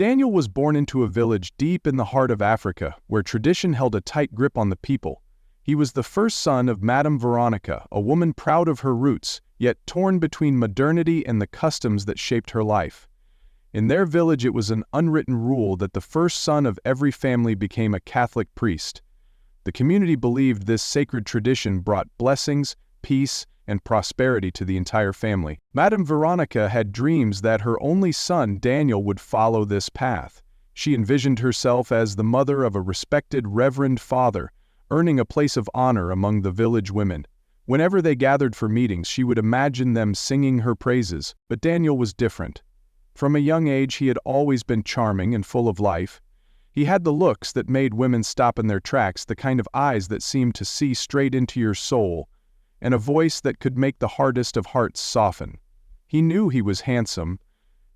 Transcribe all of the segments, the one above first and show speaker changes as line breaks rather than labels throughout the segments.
Daniel was born into a village deep in the heart of Africa, where tradition held a tight grip on the people. He was the first son of Madame Veronica, a woman proud of her roots, yet torn between modernity and the customs that shaped her life. In their village it was an unwritten rule that the first son of every family became a Catholic priest. The community believed this sacred tradition brought blessings, peace, and prosperity to the entire family. Madame Veronica had dreams that her only son, Daniel, would follow this path. She envisioned herself as the mother of a respected Reverend father, earning a place of honor among the village women. Whenever they gathered for meetings, she would imagine them singing her praises. But Daniel was different. From a young age, he had always been charming and full of life. He had the looks that made women stop in their tracks, the kind of eyes that seemed to see straight into your soul, and a voice that could make the hardest of hearts soften. He knew he was handsome,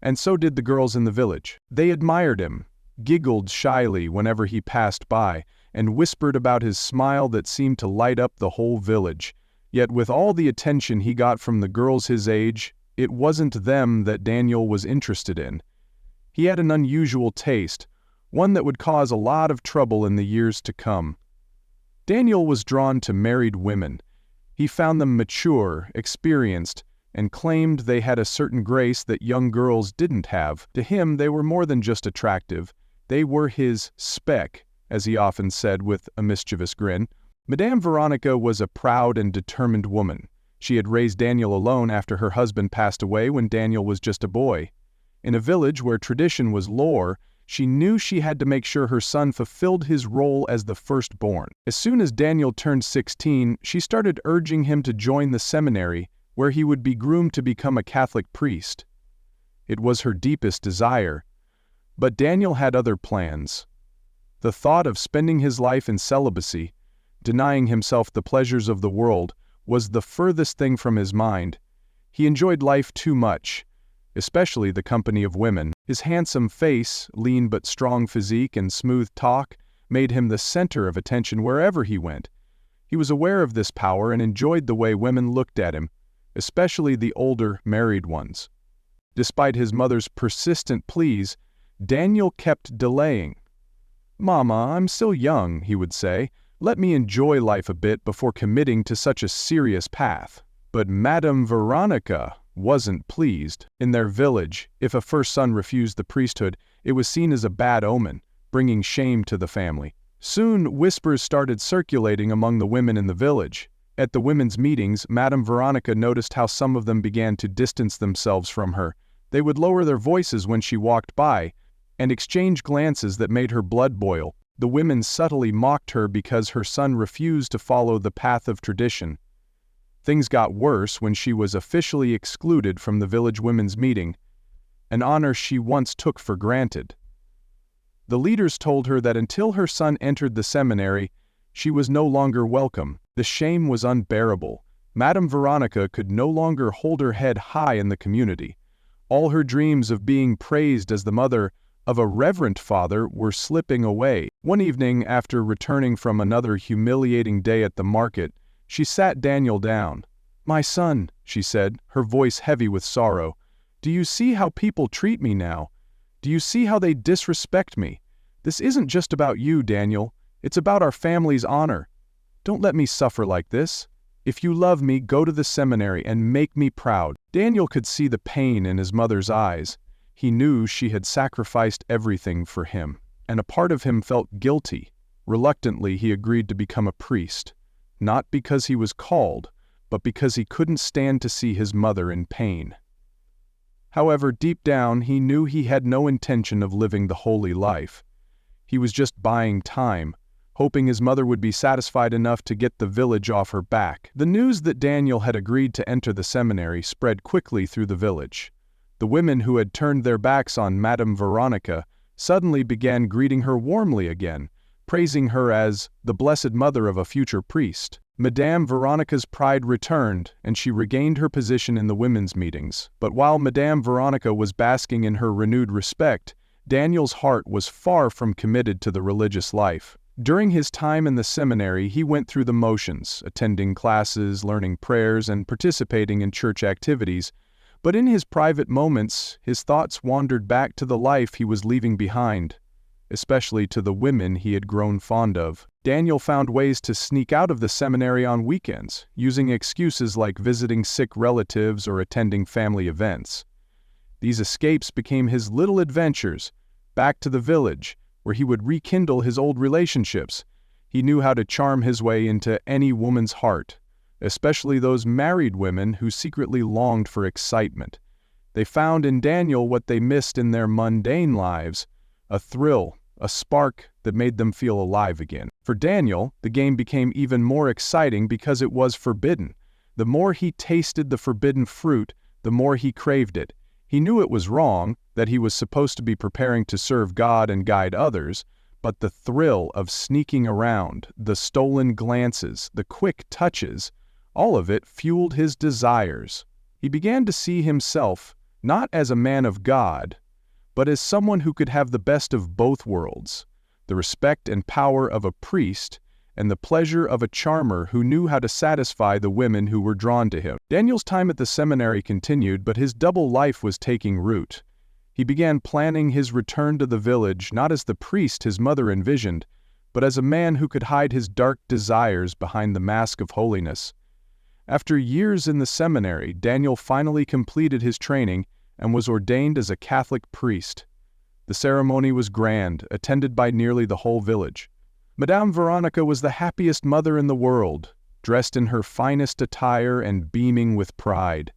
and so did the girls in the village. They admired him, giggled shyly whenever he passed by, and whispered about his smile that seemed to light up the whole village. Yet with all the attention he got from the girls his age, it wasn't them that Daniel was interested in. He had an unusual taste, one that would cause a lot of trouble in the years to come. Daniel was drawn to married women. He found them mature, experienced, and claimed they had a certain grace that young girls didn't have. To him, they were more than just attractive. They were his spec, as he often said with a mischievous grin. Madame Veronica was a proud and determined woman. She had raised Daniel alone after her husband passed away when Daniel was just a boy. In a village where tradition was lore, she knew she had to make sure her son fulfilled his role as the firstborn. As soon as Daniel turned 16, she started urging him to join the seminary, where he would be groomed to become a Catholic priest. It was her deepest desire. But Daniel had other plans. The thought of spending his life in celibacy, denying himself the pleasures of the world, was the furthest thing from his mind. He enjoyed life too much, especially the company of women. His handsome face, lean but strong physique, and smooth talk made him the center of attention wherever he went. He was aware of this power and enjoyed the way women looked at him, especially the older, married ones. Despite his mother's persistent pleas, Daniel kept delaying. "Mama, I'm still young," he would say. "Let me enjoy life a bit before committing to such a serious path." But Madame Veronica wasn't pleased. In their village, if a first son refused the priesthood, it was seen as a bad omen, bringing shame to the family. Soon, whispers started circulating among the women in the village. At the women's meetings, Madame Veronica noticed how some of them began to distance themselves from her. They would lower their voices when she walked by, and exchange glances that made her blood boil. The women subtly mocked her because her son refused to follow the path of tradition. Things got worse when she was officially excluded from the village women's meeting, an honor she once took for granted. The leaders told her that until her son entered the seminary, she was no longer welcome. The shame was unbearable. Madame Veronica could no longer hold her head high in the community. All her dreams of being praised as the mother of a reverend father were slipping away. One evening, after returning from another humiliating day at the market, she sat Daniel down. "My son," she said, her voice heavy with sorrow, "do you see how people treat me now? Do you see how they disrespect me? This isn't just about you, Daniel. It's about our family's honor. Don't let me suffer like this. If you love me, go to the seminary and make me proud." Daniel could see the pain in his mother's eyes. He knew she had sacrificed everything for him, and a part of him felt guilty. Reluctantly, he agreed to become a priest, not because he was called, but because he couldn't stand to see his mother in pain. However, deep down, he knew he had no intention of living the holy life. He was just buying time, hoping his mother would be satisfied enough to get the village off her back. The news that Daniel had agreed to enter the seminary spread quickly through the village. The women who had turned their backs on Madame Veronica suddenly began greeting her warmly again, praising her as the blessed mother of a future priest. Madame Veronica's pride returned, and she regained her position in the women's meetings. But while Madame Veronica was basking in her renewed respect, Daniel's heart was far from committed to the religious life. During his time in the seminary, he went through the motions, attending classes, learning prayers, and participating in church activities. But in his private moments, his thoughts wandered back to the life he was leaving behind, especially to the women he had grown fond of. Daniel found ways to sneak out of the seminary on weekends, using excuses like visiting sick relatives or attending family events. These escapes became his little adventures, back to the village, where he would rekindle his old relationships. He knew how to charm his way into any woman's heart, especially those married women who secretly longed for excitement. They found in Daniel what they missed in their mundane lives, a thrill, a spark that made them feel alive again. For Daniel, the game became even more exciting because it was forbidden. The more he tasted the forbidden fruit, the more he craved it. He knew it was wrong, that he was supposed to be preparing to serve God and guide others, but the thrill of sneaking around, the stolen glances, the quick touches, all of it fueled his desires. He began to see himself not as a man of God, but as someone who could have the best of both worlds, the respect and power of a priest and the pleasure of a charmer who knew how to satisfy the women who were drawn to him. Daniel's time at the seminary continued, but his double life was taking root. He began planning his return to the village not as the priest his mother envisioned, but as a man who could hide his dark desires behind the mask of holiness. After years in the seminary, Daniel finally completed his training and was ordained as a Catholic priest. The ceremony was grand, attended by nearly the whole village. Madame Veronica was the happiest mother in the world, dressed in her finest attire and beaming with pride.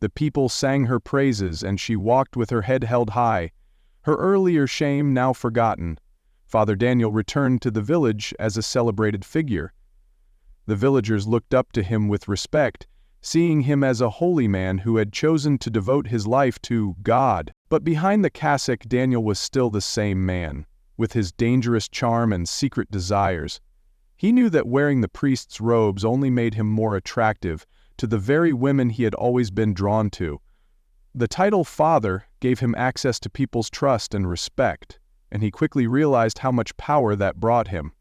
The people sang her praises and she walked with her head held high, her earlier shame now forgotten. Father Daniel returned to the village as a celebrated figure. The villagers looked up to him with respect, seeing him as a holy man who had chosen to devote his life to God. But behind the cassock, Daniel was still the same man, with his dangerous charm and secret desires. He knew that wearing the priest's robes only made him more attractive to the very women he had always been drawn to. The title Father gave him access to people's trust and respect, and he quickly realized how much power that brought him.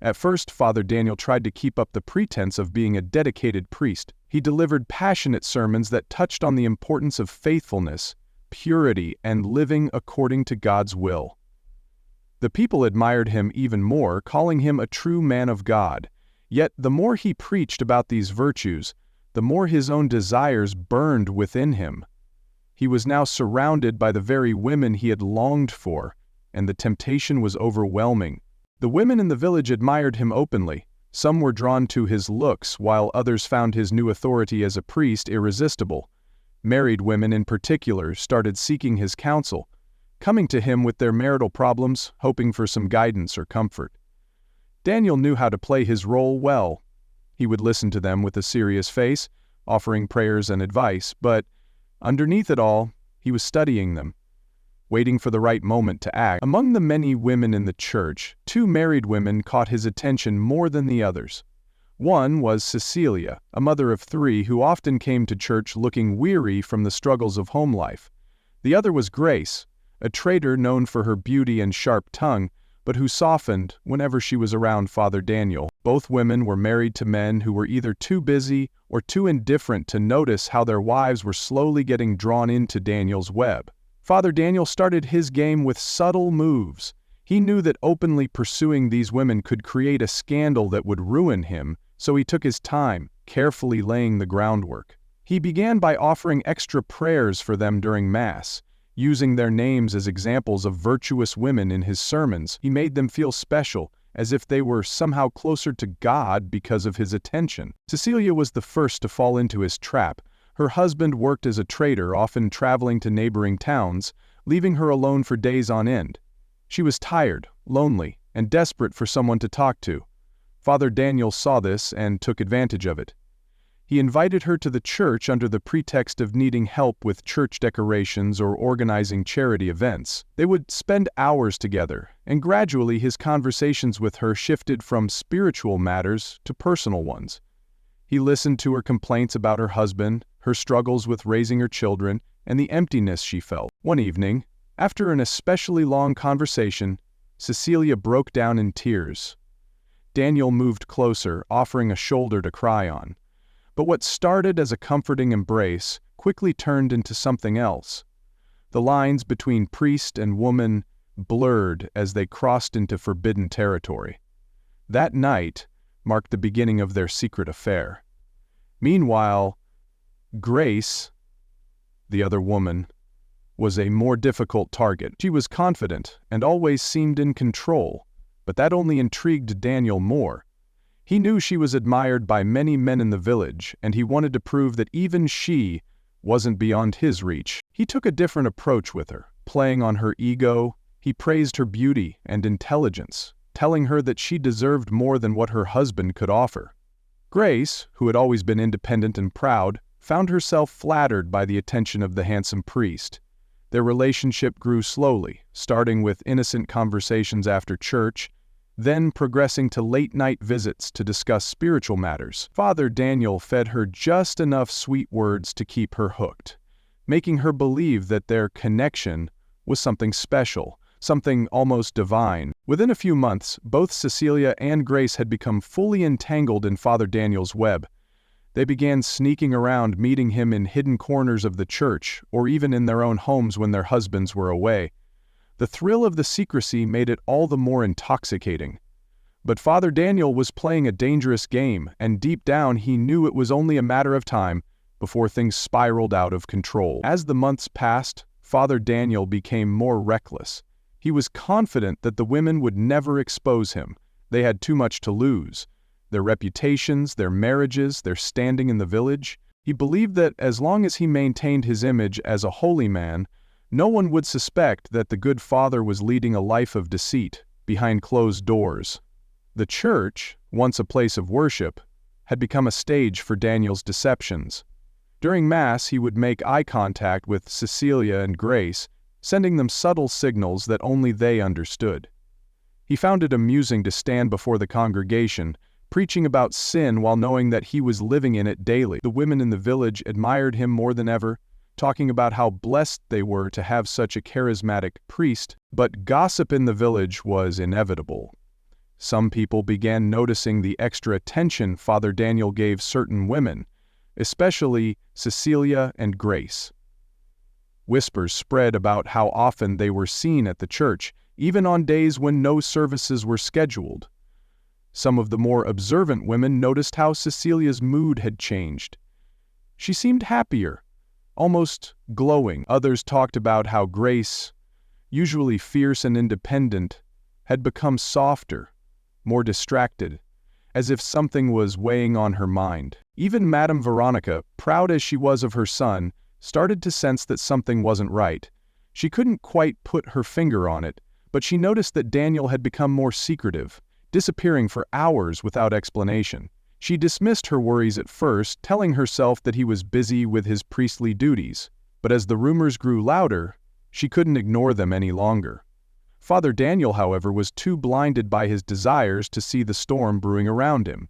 At first, Father Daniel tried to keep up the pretense of being a dedicated priest. He delivered passionate sermons that touched on the importance of faithfulness, purity, and living according to God's will. The people admired him even more, calling him a true man of God. Yet the more he preached about these virtues, the more his own desires burned within him. He was now surrounded by the very women he had longed for, and the temptation was overwhelming. The women in the village admired him openly. Some were drawn to his looks, while others found his new authority as a priest irresistible. Married women in particular started seeking his counsel, coming to him with their marital problems, hoping for some guidance or comfort. Daniel knew how to play his role well. He would listen to them with a serious face, offering prayers and advice, but underneath it all, he was studying them, waiting for the right moment to act. Among the many women in the church, 2 married women caught his attention more than the others. One was Cecilia, a mother of 3 who often came to church looking weary from the struggles of home life. The other was Grace, a trader known for her beauty and sharp tongue, but who softened whenever she was around Father Daniel. Both women were married to men who were either too busy or too indifferent to notice how their wives were slowly getting drawn into Daniel's web. Father Daniel started his game with subtle moves. He knew that openly pursuing these women could create a scandal that would ruin him, so he took his time, carefully laying the groundwork. He began by offering extra prayers for them during Mass. Using their names as examples of virtuous women in his sermons, he made them feel special, as if they were somehow closer to God because of his attention. Cecilia was the first to fall into his trap. Her husband worked as a trader, often traveling to neighboring towns, leaving her alone for days on end. She was tired, lonely, and desperate for someone to talk to. Father Daniel saw this and took advantage of it. He invited her to the church under the pretext of needing help with church decorations or organizing charity events. They would spend hours together, and gradually his conversations with her shifted from spiritual matters to personal ones. He listened to her complaints about her husband, her struggles with raising her children, and the emptiness she felt. One evening, after an especially long conversation, Cecilia broke down in tears. Daniel moved closer, offering a shoulder to cry on. But what started as a comforting embrace quickly turned into something else. The lines between priest and woman blurred as they crossed into forbidden territory. That night marked the beginning of their secret affair. Meanwhile, Grace, the other woman, was a more difficult target. She was confident and always seemed in control, but that only intrigued Daniel more. He knew she was admired by many men in the village, and he wanted to prove that even she wasn't beyond his reach. He took a different approach with her, playing on her ego. He praised her beauty and intelligence, telling her that she deserved more than what her husband could offer. Grace, who had always been independent and proud, found herself flattered by the attention of the handsome priest. Their relationship grew slowly, starting with innocent conversations after church, then progressing to late-night visits to discuss spiritual matters. Father Daniel fed her just enough sweet words to keep her hooked, making her believe that their connection was something special, something almost divine. Within a few months, both Cecilia and Grace had become fully entangled in Father Daniel's web. They began sneaking around, meeting him in hidden corners of the church, or even in their own homes when their husbands were away. The thrill of the secrecy made it all the more intoxicating. But Father Daniel was playing a dangerous game, and deep down he knew it was only a matter of time before things spiraled out of control. As the months passed, Father Daniel became more reckless. He was confident that the women would never expose him. They had too much to lose. Their reputations, their marriages, their standing in the village. He believed that as long as he maintained his image as a holy man, no one would suspect that the good father was leading a life of deceit behind closed doors. The church, once a place of worship, had become a stage for Daniel's deceptions. During Mass, he would make eye contact with Cecilia and Grace, sending them subtle signals that only they understood. He found it amusing to stand before the congregation, preaching about sin while knowing that he was living in it daily. The women in the village admired him more than ever, talking about how blessed they were to have such a charismatic priest, but gossip in the village was inevitable. Some people began noticing the extra attention Father Daniel gave certain women, especially Cecilia and Grace. Whispers spread about how often they were seen at the church, even on days when no services were scheduled. Some of the more observant women noticed how Cecilia's mood had changed. She seemed happier, almost glowing. Others talked about how Grace, usually fierce and independent, had become softer, more distracted, as if something was weighing on her mind. Even Madame Veronica, proud as she was of her son, started to sense that something wasn't right. She couldn't quite put her finger on it, but she noticed that Daniel had become more secretive, disappearing for hours without explanation. She dismissed her worries at first, telling herself that he was busy with his priestly duties, but as the rumors grew louder, she couldn't ignore them any longer. Father Daniel, however, was too blinded by his desires to see the storm brewing around him.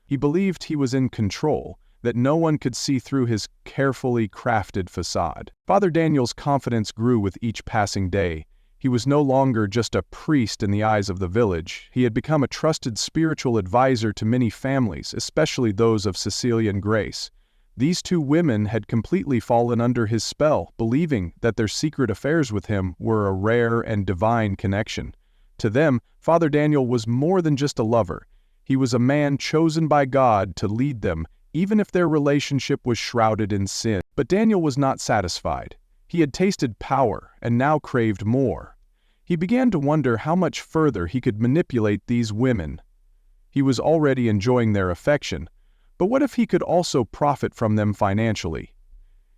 He believed he was in control, that no one could see through his carefully crafted facade. Father Daniel's confidence grew with each passing day. He was no longer just a priest in the eyes of the village. He had become a trusted spiritual advisor to many families, especially those of Cecilia and Grace. These two women had completely fallen under his spell, believing that their secret affairs with him were a rare and divine connection. To them, Father Daniel was more than just a lover. He was a man chosen by God to lead them, even if their relationship was shrouded in sin. But Daniel was not satisfied. He had tasted power and now craved more. He began to wonder how much further he could manipulate these women. He was already enjoying their affection, but what if he could also profit from them financially?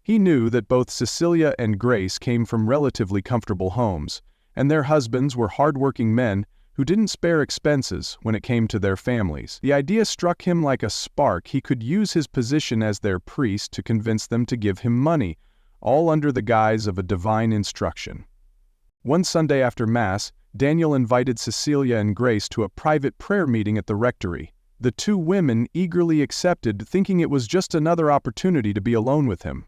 He knew that both Cecilia and Grace came from relatively comfortable homes, and their husbands were hardworking men who didn't spare expenses when it came to their families. The idea struck him like a spark. He could use his position as their priest to convince them to give him money, all under the guise of a divine instruction. One Sunday after Mass, Daniel invited Cecilia and Grace to a private prayer meeting at the rectory. The two women eagerly accepted, thinking it was just another opportunity to be alone with him.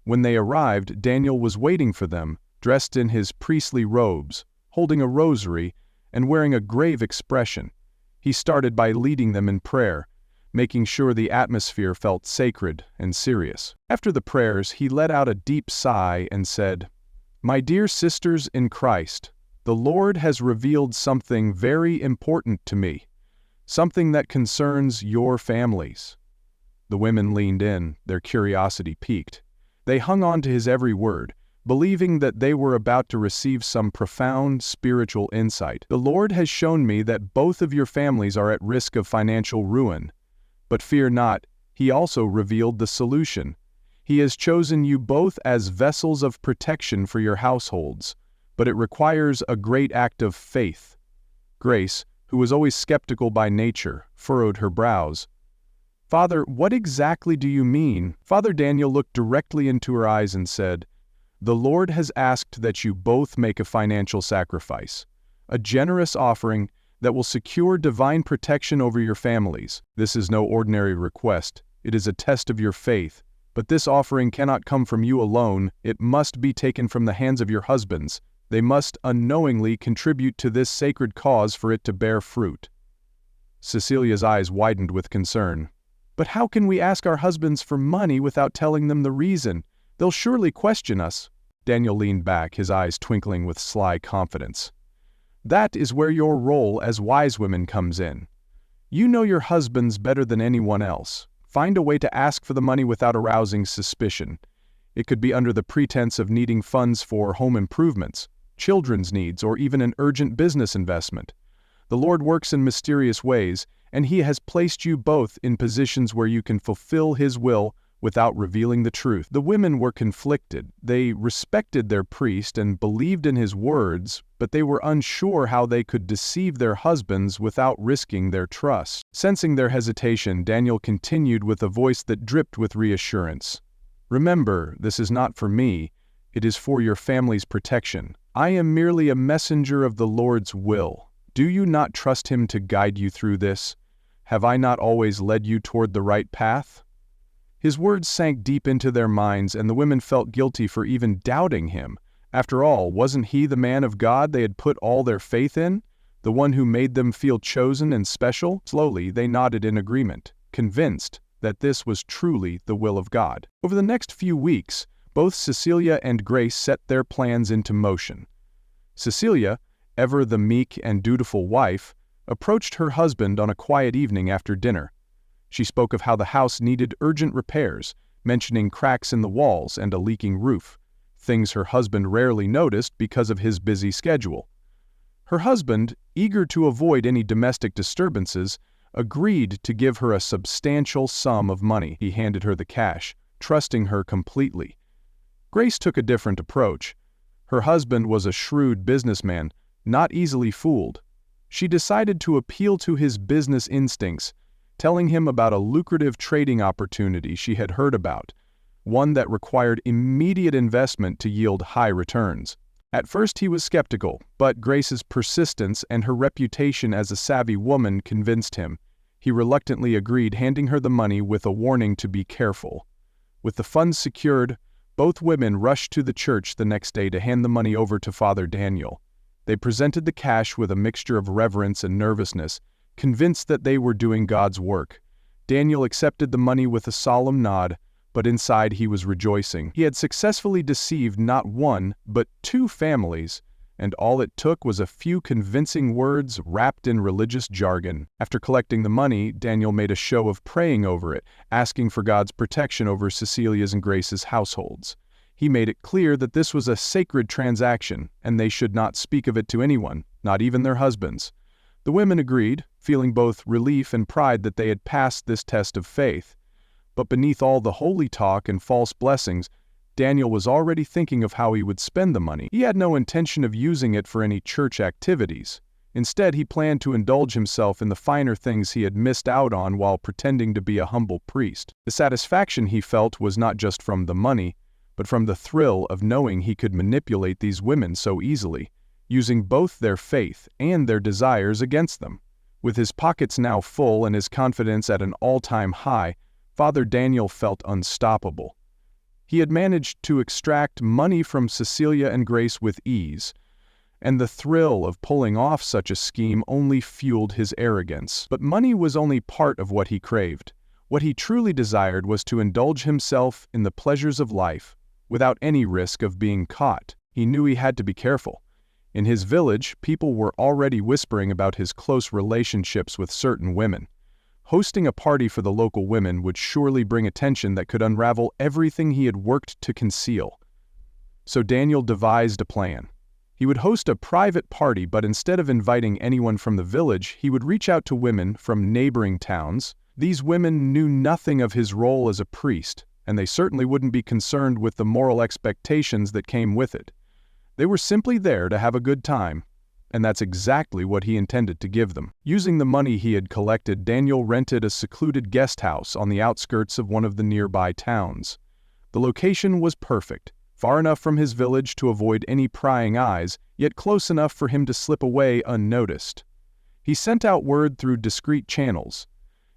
When they arrived, Daniel was waiting for them, dressed in his priestly robes, holding a rosary, and wearing a grave expression. He started by leading them in prayer, making sure the atmosphere felt sacred and serious. After the prayers, he let out a deep sigh and said, "My dear sisters in Christ, the Lord has revealed something very important to me, something that concerns your families." The women leaned in, their curiosity piqued. They hung on to his every word, believing that they were about to receive some profound spiritual insight. "The Lord has shown me that both of your families are at risk of financial ruin. But fear not, he also revealed the solution. He has chosen you both as vessels of protection for your households, but it requires a great act of faith." Grace, who was always skeptical by nature, furrowed her brows. "Father, what exactly do you mean?" Father Daniel looked directly into her eyes and said, "The Lord has asked that you both make a financial sacrifice, a generous offering that will secure divine protection over your families. This is no ordinary request, it is a test of your faith, but this offering cannot come from you alone, it must be taken from the hands of your husbands. They must unknowingly contribute to this sacred cause for it to bear fruit." Cecilia's eyes widened with concern. "But how can we ask our husbands for money without telling them the reason? They'll surely question us." Daniel leaned back, his eyes twinkling with sly confidence. "That is where your role as wise women comes in. You know your husbands better than anyone else. Find a way to ask for the money without arousing suspicion. It could be under the pretense of needing funds for home improvements, children's needs, or even an urgent business investment. The Lord works in mysterious ways, and He has placed you both in positions where you can fulfill His will without revealing the truth." The women were conflicted. They respected their priest and believed in his words, but they were unsure how they could deceive their husbands without risking their trust. Sensing their hesitation, Daniel continued with a voice that dripped with reassurance. "Remember, this is not for me. It is for your family's protection. I am merely a messenger of the Lord's will. Do you not trust Him to guide you through this? Have I not always led you toward the right path?" His words sank deep into their minds, and the women felt guilty for even doubting him. After all, wasn't he the man of God they had put all their faith in? The one who made them feel chosen and special? Slowly, they nodded in agreement, convinced that this was truly the will of God. Over the next few weeks, both Cecilia and Grace set their plans into motion. Cecilia, ever the meek and dutiful wife, approached her husband on a quiet evening after dinner. She spoke of how the house needed urgent repairs, mentioning cracks in the walls and a leaking roof, things her husband rarely noticed because of his busy schedule. Her husband, eager to avoid any domestic disturbances, agreed to give her a substantial sum of money. He handed her the cash, trusting her completely. Grace took a different approach. Her husband was a shrewd businessman, not easily fooled. She decided to appeal to his business instincts, telling him about a lucrative trading opportunity she had heard about, one that required immediate investment to yield high returns. At first he was skeptical, but Grace's persistence and her reputation as a savvy woman convinced him. He reluctantly agreed, handing her the money with a warning to be careful. With the funds secured, both women rushed to the church the next day to hand the money over to Father Daniel. They presented the cash with a mixture of reverence and nervousness, convinced that they were doing God's work. Daniel accepted the money with a solemn nod, but inside he was rejoicing. He had successfully deceived not one, but 2 families, and all it took was a few convincing words wrapped in religious jargon. After collecting the money, Daniel made a show of praying over it, asking for God's protection over Cecilia's and Grace's households. He made it clear that this was a sacred transaction, and they should not speak of it to anyone, not even their husbands. The women agreed, feeling both relief and pride that they had passed this test of faith. But beneath all the holy talk and false blessings, Daniel was already thinking of how he would spend the money. He had no intention of using it for any church activities. Instead, he planned to indulge himself in the finer things he had missed out on while pretending to be a humble priest. The satisfaction he felt was not just from the money, but from the thrill of knowing he could manipulate these women so easily, using both their faith and their desires against them. With his pockets now full and his confidence at an all-time high, Father Daniel felt unstoppable. He had managed to extract money from Cecilia and Grace with ease, and the thrill of pulling off such a scheme only fueled his arrogance. But money was only part of what he craved. What he truly desired was to indulge himself in the pleasures of life, without any risk of being caught. He knew he had to be careful. In his village, people were already whispering about his close relationships with certain women. Hosting a party for the local women would surely bring attention that could unravel everything he had worked to conceal. So Daniel devised a plan. He would host a private party, but instead of inviting anyone from the village, he would reach out to women from neighboring towns. These women knew nothing of his role as a priest, and they certainly wouldn't be concerned with the moral expectations that came with it. They were simply there to have a good time, and that's exactly what he intended to give them. Using the money he had collected, Daniel rented a secluded guest house on the outskirts of one of the nearby towns. The location was perfect, far enough from his village to avoid any prying eyes, yet close enough for him to slip away unnoticed. He sent out word through discreet channels,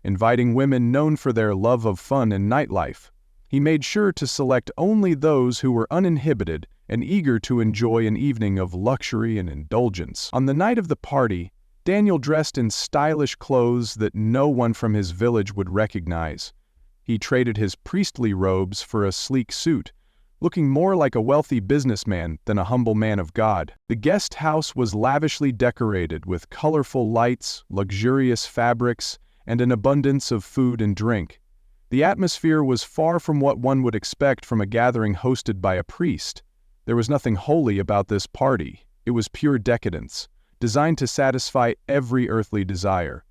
inviting women known for their love of fun and nightlife. He made sure to select only those who were uninhibited and eager to enjoy an evening of luxury and indulgence. On the night of the party, Daniel dressed in stylish clothes that no one from his village would recognize. He traded his priestly robes for a sleek suit, looking more like a wealthy businessman than a humble man of God. The guest house was lavishly decorated with colorful lights, luxurious fabrics, and an abundance of food and drink. The atmosphere was far from what one would expect from a gathering hosted by a priest. There was nothing holy about this party. It was pure decadence, designed to satisfy every earthly desire.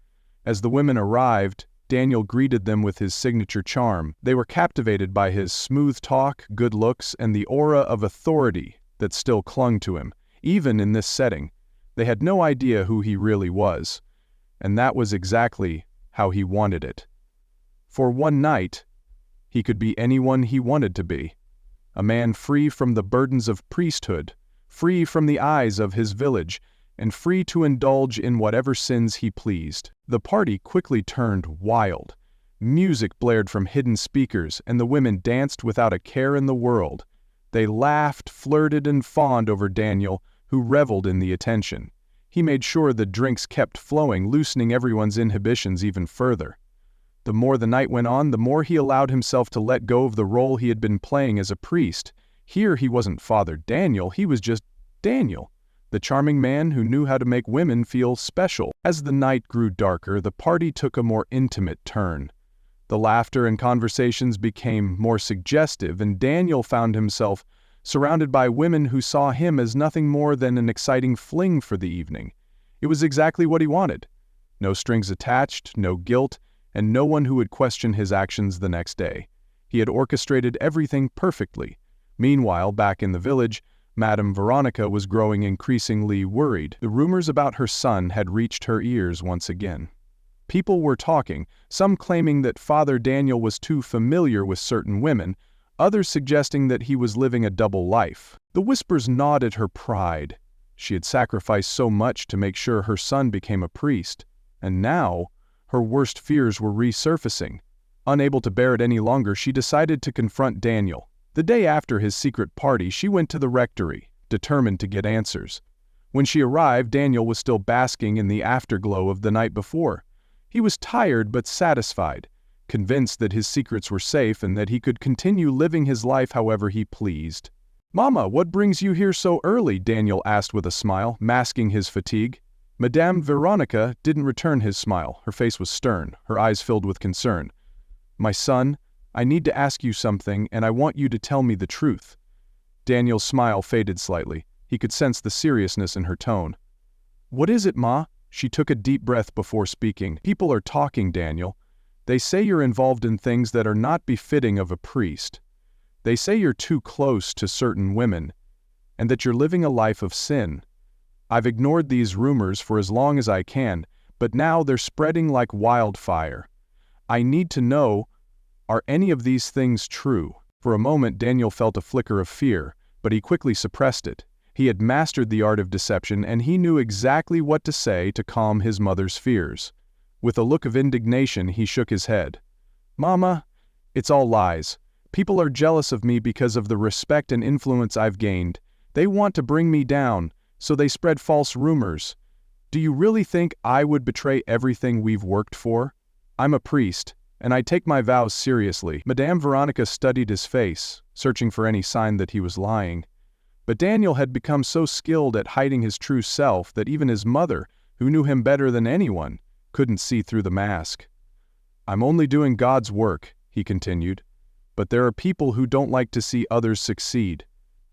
As the women arrived, Daniel greeted them with his signature charm. They were captivated by his smooth talk, good looks, and the aura of authority that still clung to him. Even in this setting, they had no idea who he really was. And that was exactly how he wanted it. For one night, he could be anyone he wanted to be. A man free from the burdens of priesthood, free from the eyes of his village, and free to indulge in whatever sins he pleased. The party quickly turned wild. Music blared from hidden speakers, and the women danced without a care in the world. They laughed, flirted, and fawned over Daniel, who reveled in the attention. He made sure the drinks kept flowing, loosening everyone's inhibitions even further. The more the night went on, the more he allowed himself to let go of the role he had been playing as a priest. Here he wasn't Father Daniel, he was just Daniel, the charming man who knew how to make women feel special. As the night grew darker, the party took a more intimate turn. The laughter and conversations became more suggestive, and Daniel found himself surrounded by women who saw him as nothing more than an exciting fling for the evening. It was exactly what he wanted. No strings attached, no guilt, and no one who would question his actions the next day. He had orchestrated everything perfectly. Meanwhile, back in the village, Madame Veronica was growing increasingly worried. The rumors about her son had reached her ears once again. People were talking, some claiming that Father Daniel was too familiar with certain women, others suggesting that he was living a double life. The whispers gnawed at her pride. She had sacrificed so much to make sure her son became a priest, and now her worst fears were resurfacing. Unable to bear it any longer, she decided to confront Daniel. The day after his secret party, she went to the rectory, determined to get answers. When she arrived, Daniel was still basking in the afterglow of the night before. He was tired but satisfied, convinced that his secrets were safe and that he could continue living his life however he pleased. "Mama, what brings you here so early?" Daniel asked with a smile, masking his fatigue. Madame Veronica didn't return his smile. Her face was stern, her eyes filled with concern. "My son, I need to ask you something, and I want you to tell me the truth." Daniel's smile faded slightly. He could sense the seriousness in her tone. "What is it, Ma?" She took a deep breath before speaking. "People are talking, Daniel. They say you're involved in things that are not befitting of a priest. They say you're too close to certain women, and that you're living a life of sin. I've ignored these rumors for as long as I can, but now they're spreading like wildfire. I need to know, are any of these things true?" For a moment, Daniel felt a flicker of fear, but he quickly suppressed it. He had mastered the art of deception, and he knew exactly what to say to calm his mother's fears. With a look of indignation, he shook his head. "Mama, it's all lies. People are jealous of me because of the respect and influence I've gained. They want to bring me down, So they spread false rumors. Do you really think I would betray everything we've worked for? I'm a priest, and I take my vows seriously." Madame Veronica studied his face, searching for any sign that he was lying. But Daniel had become so skilled at hiding his true self that even his mother, who knew him better than anyone, couldn't see through the mask. "I'm only doing God's work," he continued. "But there are people who don't like to see others succeed.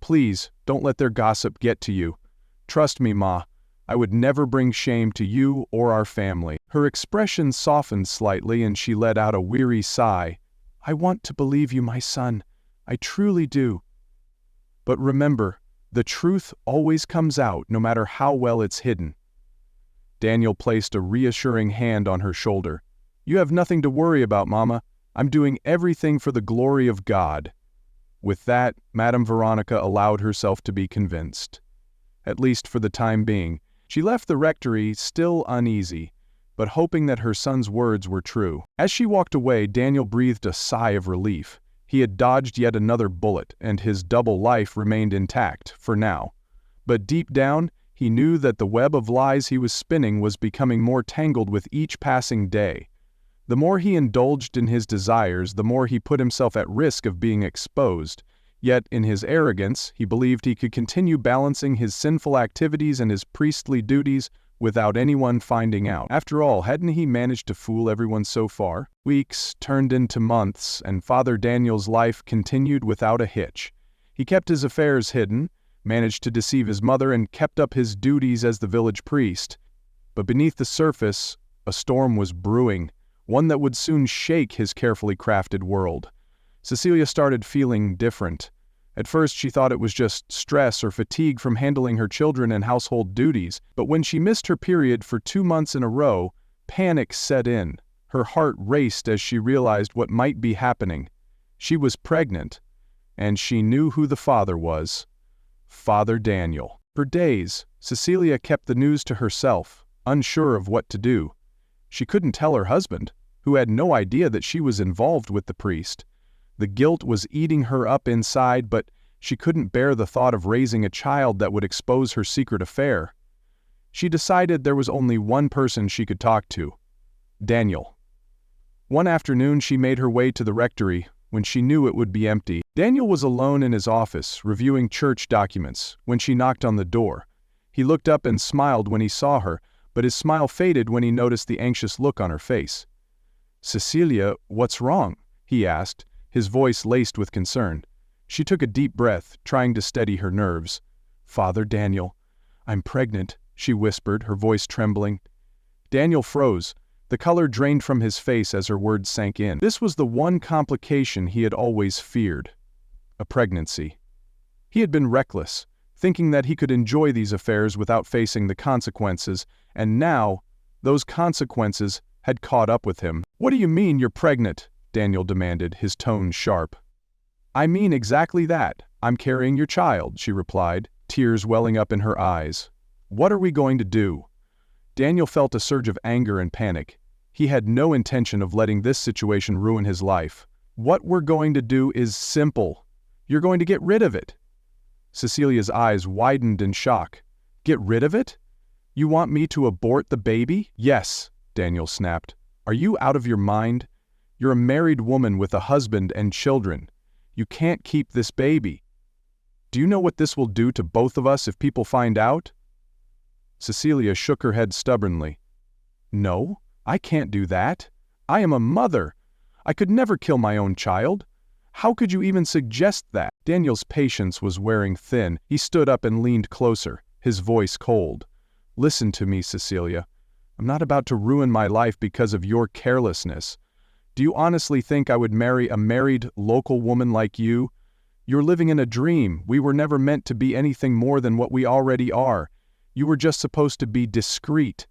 Please, don't let their gossip get to you. Trust me, Ma, I would never bring shame to you or our family." Her expression softened slightly and she let out a weary sigh. "I want to believe you, my son. I truly do. But remember, the truth always comes out, no matter how well it's hidden." Daniel placed a reassuring hand on her shoulder. "You have nothing to worry about, Mama. I'm doing everything for the glory of God." With that, Madame Veronica allowed herself to be convinced. At least for the time being. She left the rectory still uneasy, but hoping that her son's words were true. As she walked away, Daniel breathed a sigh of relief. He had dodged yet another bullet, and his double life remained intact, for now. But deep down, he knew that the web of lies he was spinning was becoming more tangled with each passing day. The more he indulged in his desires, the more he put himself at risk of being exposed. Yet, in his arrogance, he believed he could continue balancing his sinful activities and his priestly duties without anyone finding out. After all, hadn't he managed to fool everyone so far? Weeks turned into months, and Father Daniel's life continued without a hitch. He kept his affairs hidden, managed to deceive his mother, and kept up his duties as the village priest. But beneath the surface, a storm was brewing, one that would soon shake his carefully crafted world. Cecilia started feeling different. At first she thought it was just stress or fatigue from handling her children and household duties, but when she missed her period for 2 months in a row, panic set in. Her heart raced as she realized what might be happening. She was pregnant, and she knew who the father was. Father Daniel. For days, Cecilia kept the news to herself, unsure of what to do. She couldn't tell her husband, who had no idea that she was involved with the priest. The guilt was eating her up inside, but she couldn't bear the thought of raising a child that would expose her secret affair. She decided there was only one person she could talk to: Daniel. One afternoon she made her way to the rectory, when she knew it would be empty. Daniel was alone in his office, reviewing church documents, when she knocked on the door. He looked up and smiled when he saw her, but his smile faded when he noticed the anxious look on her face. "Cecilia, what's wrong?" he asked, his voice laced with concern. She took a deep breath, trying to steady her nerves. "Father Daniel, I'm pregnant," she whispered, her voice trembling. Daniel froze. The color drained from his face as her words sank in. This was the one complication he had always feared: a pregnancy. He had been reckless, thinking that he could enjoy these affairs without facing the consequences, and now, those consequences had caught up with him. "What do you mean you're pregnant?" Daniel demanded, his tone sharp. "I mean exactly that. I'm carrying your child," she replied, tears welling up in her eyes. "What are we going to do?" Daniel felt a surge of anger and panic. He had no intention of letting this situation ruin his life. "What we're going to do is simple. You're going to get rid of it." Cecilia's eyes widened in shock. "Get rid of it? You want me to abort the baby?" "Yes," Daniel snapped. "Are you out of your mind? You're a married woman with a husband and children. You can't keep this baby. Do you know what this will do to both of us if people find out?" Cecilia shook her head stubbornly. "No, I can't do that. I am a mother. I could never kill my own child. How could you even suggest that?" Daniel's patience was wearing thin. He stood up and leaned closer, his voice cold. "Listen to me, Cecilia. I'm not about to ruin my life because of your carelessness. Do you honestly think I would marry a married, local woman like you? You're living in a dream. We were never meant to be anything more than what we already are. You were just supposed to be discreet.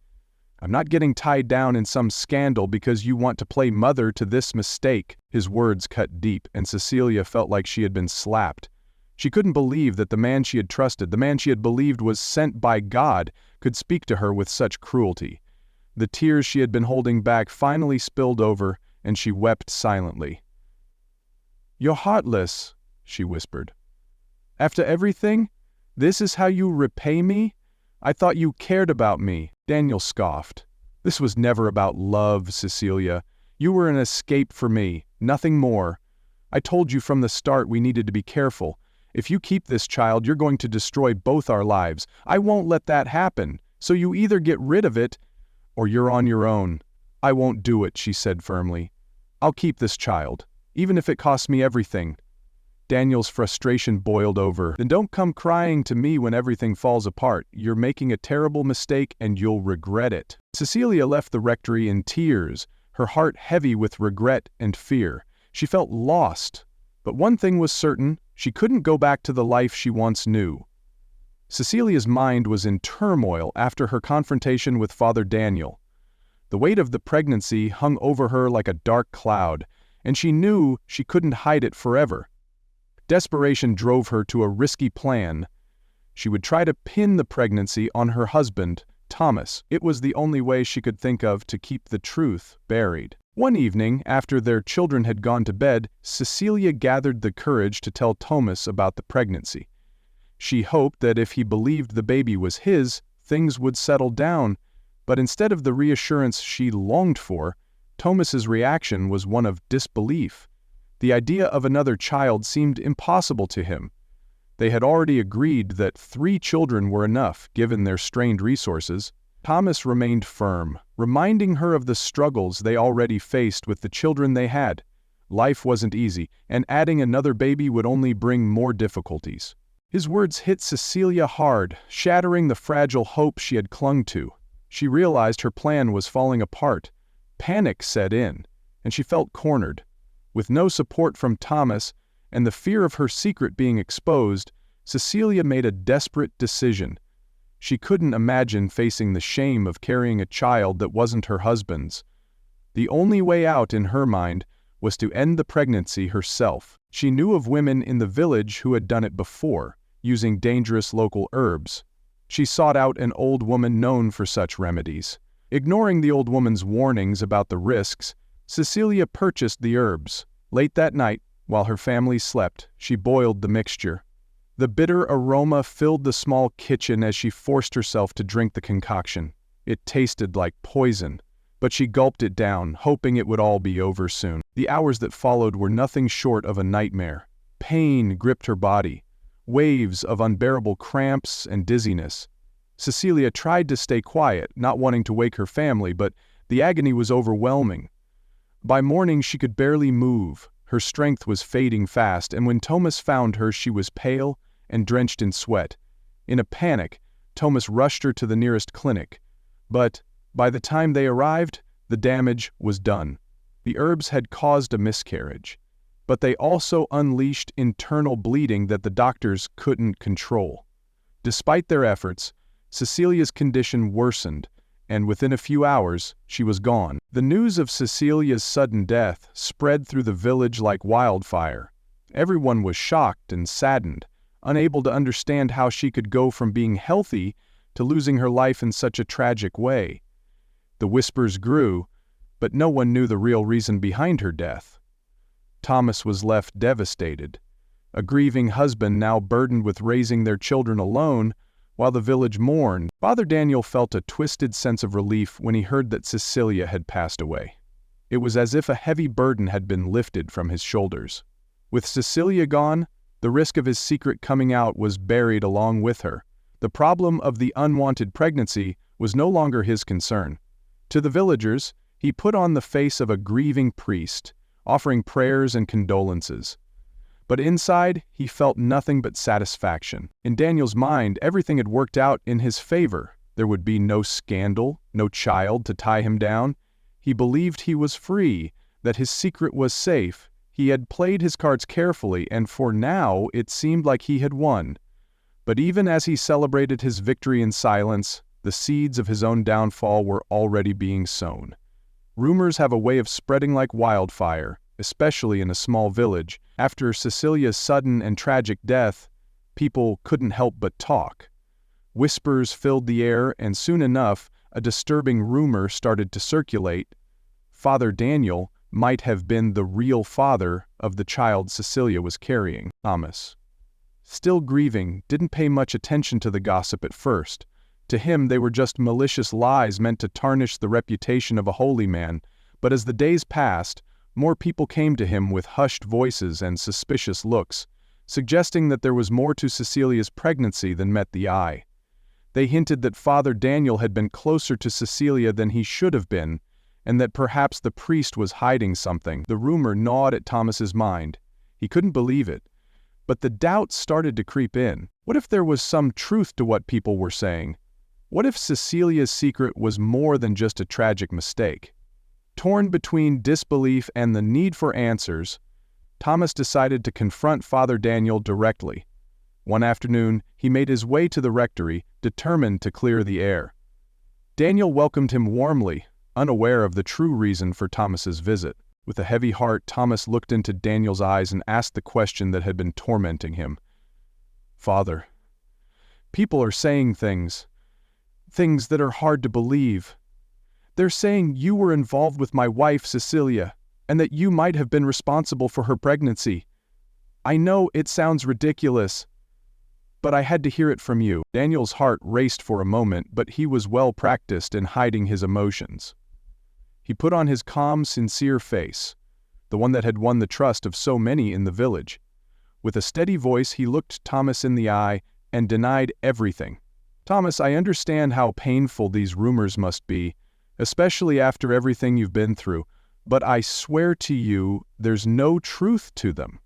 I'm not getting tied down in some scandal because you want to play mother to this mistake." His words cut deep, and Cecilia felt like she had been slapped. She couldn't believe that the man she had trusted, the man she had believed was sent by God, could speak to her with such cruelty. The tears she had been holding back finally spilled over, and she wept silently. "You're heartless," she whispered. "After everything, this is how you repay me? I thought you cared about me." Daniel scoffed. "This was never about love, Cecilia. You were an escape for me, nothing more. I told you from the start we needed to be careful. If you keep this child, you're going to destroy both our lives. I won't let that happen, so you either get rid of it, or you're on your own." "I won't do it," she said firmly. "I'll keep this child, even if it costs me everything." Daniel's frustration boiled over. "Then don't come crying to me when everything falls apart. You're making a terrible mistake and you'll regret it." Cecilia left the rectory in tears, her heart heavy with regret and fear. She felt lost, but one thing was certain: she couldn't go back to the life she once knew. Cecilia's mind was in turmoil after her confrontation with Father Daniel. The weight of the pregnancy hung over her like a dark cloud, and she knew she couldn't hide it forever. Desperation drove her to a risky plan. She would try to pin the pregnancy on her husband, Thomas. It was the only way she could think of to keep the truth buried. One evening, after their children had gone to bed, Cecilia gathered the courage to tell Thomas about the pregnancy. She hoped that if he believed the baby was his, things would settle down, but instead of the reassurance she longed for, Thomas's reaction was one of disbelief. The idea of another child seemed impossible to him. They had already agreed that 3 children were enough, given their strained resources. Thomas remained firm, reminding her of the struggles they already faced with the children they had. Life wasn't easy, and adding another baby would only bring more difficulties. His words hit Cecilia hard, shattering the fragile hope she had clung to. She realized her plan was falling apart. Panic set in, and she felt cornered. With no support from Thomas, and the fear of her secret being exposed, Cecilia made a desperate decision. She couldn't imagine facing the shame of carrying a child that wasn't her husband's. The only way out, in her mind, was to end the pregnancy herself. She knew of women in the village who had done it before, using dangerous local herbs. She sought out an old woman known for such remedies. Ignoring the old woman's warnings about the risks, Cecilia purchased the herbs. Late that night, while her family slept, she boiled the mixture. The bitter aroma filled the small kitchen as she forced herself to drink the concoction. It tasted like poison, but she gulped it down, hoping it would all be over soon. The hours that followed were nothing short of a nightmare. Pain gripped her body, waves of unbearable cramps and dizziness. Cecilia tried to stay quiet, not wanting to wake her family, but the agony was overwhelming. By morning she could barely move. Her strength was fading fast, and when Thomas found her, she was pale and drenched in sweat. In a panic, Thomas rushed her to the nearest clinic. But by the time they arrived, the damage was done. The herbs had caused a miscarriage, but they also unleashed internal bleeding that the doctors couldn't control. Despite their efforts, Cecilia's condition worsened, and within a few hours, she was gone. The news of Cecilia's sudden death spread through the village like wildfire. Everyone was shocked and saddened, unable to understand how she could go from being healthy to losing her life in such a tragic way. The whispers grew, but no one knew the real reason behind her death. Thomas was left devastated. A grieving husband now burdened with raising their children alone, while the village mourned. Father Daniel felt a twisted sense of relief when he heard that Cecilia had passed away. It was as if a heavy burden had been lifted from his shoulders. With Cecilia gone, the risk of his secret coming out was buried along with her. The problem of the unwanted pregnancy was no longer his concern. To the villagers, he put on the face of a grieving priest, offering prayers and condolences. But inside, he felt nothing but satisfaction. In Daniel's mind, everything had worked out in his favor. There would be no scandal, no child to tie him down. He believed he was free, that his secret was safe. He had played his cards carefully, and for now it seemed like he had won. But even as he celebrated his victory in silence, the seeds of his own downfall were already being sown. Rumors have a way of spreading like wildfire, especially in a small village. After Cecilia's sudden and tragic death, people couldn't help but talk. Whispers filled the air, and soon enough, a disturbing rumor started to circulate. Father Daniel might have been the real father of the child Cecilia was carrying. Thomas, still grieving, didn't pay much attention to the gossip at first. To him they were just malicious lies meant to tarnish the reputation of a holy man, but as the days passed, more people came to him with hushed voices and suspicious looks, suggesting that there was more to Cecilia's pregnancy than met the eye. They hinted that Father Daniel had been closer to Cecilia than he should have been, and that perhaps the priest was hiding something. The rumor gnawed at Thomas's mind. He couldn't believe it. But the doubts started to creep in. What if there was some truth to what people were saying? What if Cecilia's secret was more than just a tragic mistake? Torn between disbelief and the need for answers, Thomas decided to confront Father Daniel directly. One afternoon, he made his way to the rectory, determined to clear the air. Daniel welcomed him warmly, unaware of the true reason for Thomas's visit. With a heavy heart, Thomas looked into Daniel's eyes and asked the question that had been tormenting him. "Father, people are saying things that are hard to believe. They're saying you were involved with my wife, Cecilia, and that you might have been responsible for her pregnancy. I know it sounds ridiculous, but I had to hear it from you." Daniel's heart raced for a moment, but he was well practiced in hiding his emotions. He put on his calm, sincere face, the one that had won the trust of so many in the village. With a steady voice, he looked Thomas in the eye and denied everything. "Thomas, I understand how painful these rumors must be, especially after everything you've been through, but I swear to you, there's no truth to them.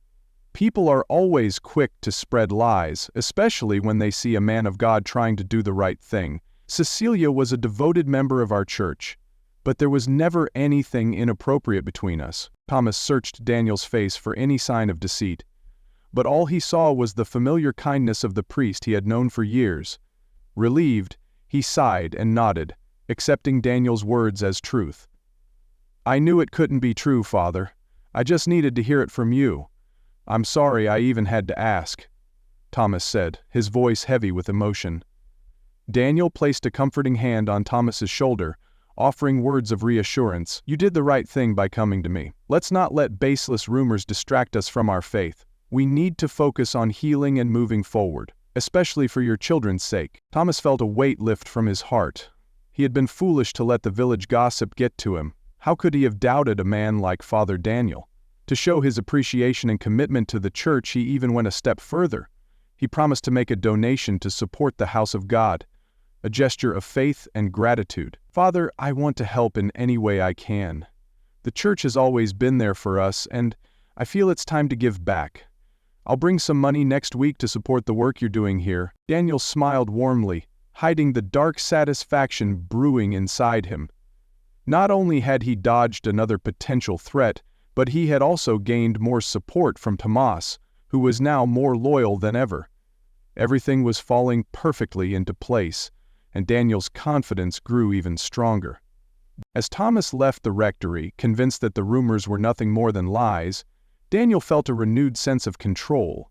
People are always quick to spread lies, especially when they see a man of God trying to do the right thing. Cecilia was a devoted member of our church, but there was never anything inappropriate between us." Thomas searched Daniel's face for any sign of deceit, but all he saw was the familiar kindness of the priest he had known for years. Relieved, he sighed and nodded, accepting Daniel's words as truth. "I knew it couldn't be true, Father. I just needed to hear it from you. I'm sorry I even had to ask," Thomas said, his voice heavy with emotion. Daniel placed a comforting hand on Thomas's shoulder, offering words of reassurance. "You did the right thing by coming to me. Let's not let baseless rumors distract us from our faith. We need to focus on healing and moving forward, especially for your children's sake." Thomas felt a weight lift from his heart. He had been foolish to let the village gossip get to him. How could he have doubted a man like Father Daniel? To show his appreciation and commitment to the church, he even went a step further. He promised to make a donation to support the house of God, a gesture of faith and gratitude. "Father, I want to help in any way I can. The church has always been there for us, and I feel it's time to give back. I'll bring some money next week to support the work you're doing here." Daniel smiled warmly, hiding the dark satisfaction brewing inside him. Not only had he dodged another potential threat, but he had also gained more support from Thomas, who was now more loyal than ever. Everything was falling perfectly into place, and Daniel's confidence grew even stronger. As Thomas left the rectory, convinced that the rumors were nothing more than lies, Daniel felt a renewed sense of control.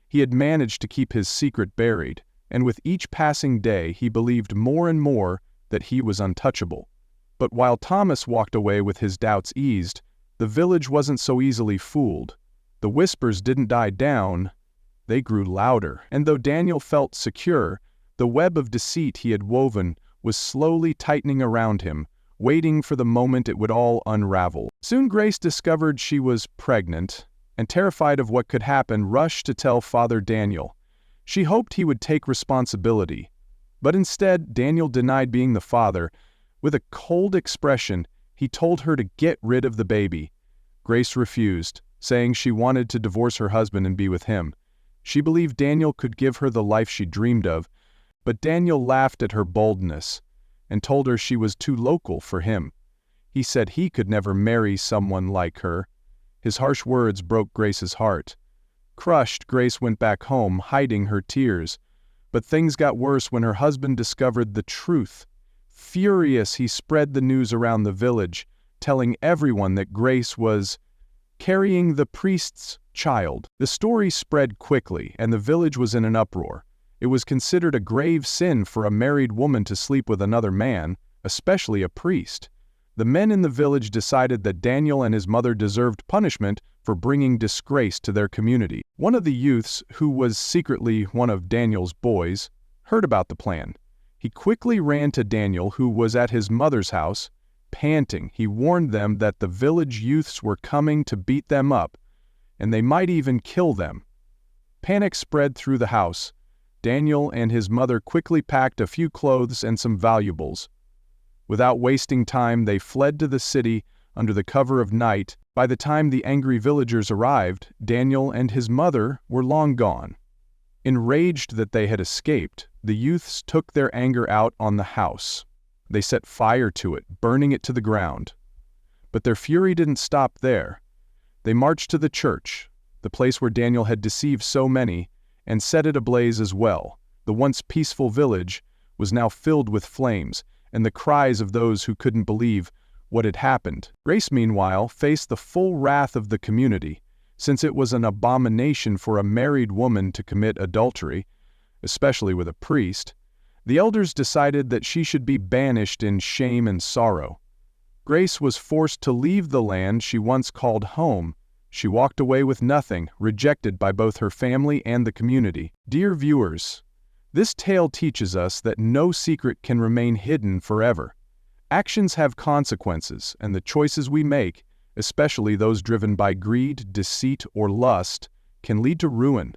He had managed to keep his secret buried, and with each passing day he believed more and more that he was untouchable. But while Thomas walked away with his doubts eased, the village wasn't so easily fooled. The whispers didn't die down, they grew louder, and though Daniel felt secure, the web of deceit he had woven was slowly tightening around him, waiting for the moment it would all unravel. Soon Grace discovered she was pregnant, and terrified of what could happen, rushed to tell Father Daniel. She hoped he would take responsibility, but instead Daniel denied being the father. With a cold expression, he told her to get rid of the baby. Grace refused, saying she wanted to divorce her husband and be with him. She believed Daniel could give her the life she dreamed of, but Daniel laughed at her boldness and told her she was too local for him. He said he could never marry someone like her. His harsh words broke Grace's heart. Crushed, Grace went back home, hiding her tears. But things got worse when her husband discovered the truth. Furious, he spread the news around the village, telling everyone that Grace was carrying the priest's child. The story spread quickly, and the village was in an uproar. It was considered a grave sin for a married woman to sleep with another man, especially a priest. The men in the village decided that Daniel and his mother deserved punishment for bringing disgrace to their community. One of the youths, who was secretly one of Daniel's boys, heard about the plan. He quickly ran to Daniel, who was at his mother's house. Panting, he warned them that the village youths were coming to beat them up, and they might even kill them. Panic spread through the house. Daniel and his mother quickly packed a few clothes and some valuables. Without wasting time, they fled to the city under the cover of night. By the time the angry villagers arrived, Daniel and his mother were long gone. Enraged that they had escaped, the youths took their anger out on the house. They set fire to it, burning it to the ground. But their fury didn't stop there. They marched to the church, the place where Daniel had deceived so many, and set it ablaze as well. The once peaceful village was now filled with flames, and the cries of those who couldn't believe what had happened. Grace, meanwhile, faced the full wrath of the community, since it was an abomination for a married woman to commit adultery, especially with a priest. The elders decided that she should be banished in shame and sorrow. Grace was forced to leave the land she once called home. She walked away with nothing, rejected by both her family and the community. Dear viewers, this tale teaches us that no secret can remain hidden forever. Actions have consequences, and the choices we make, especially those driven by greed, deceit, or lust, can lead to ruin.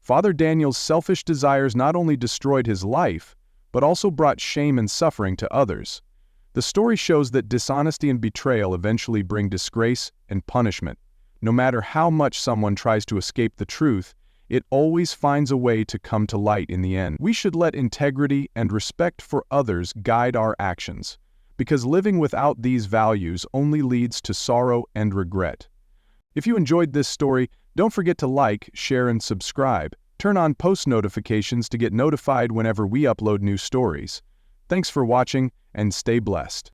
Father Daniel's selfish desires not only destroyed his life, but also brought shame and suffering to others. The story shows that dishonesty and betrayal eventually bring disgrace and punishment. No matter how much someone tries to escape the truth, it always finds a way to come to light in the end. We should let integrity and respect for others guide our actions, because living without these values only leads to sorrow and regret. If you enjoyed this story, don't forget to like, share, and subscribe. Turn on post notifications to get notified whenever we upload new stories. Thanks for watching, and stay blessed.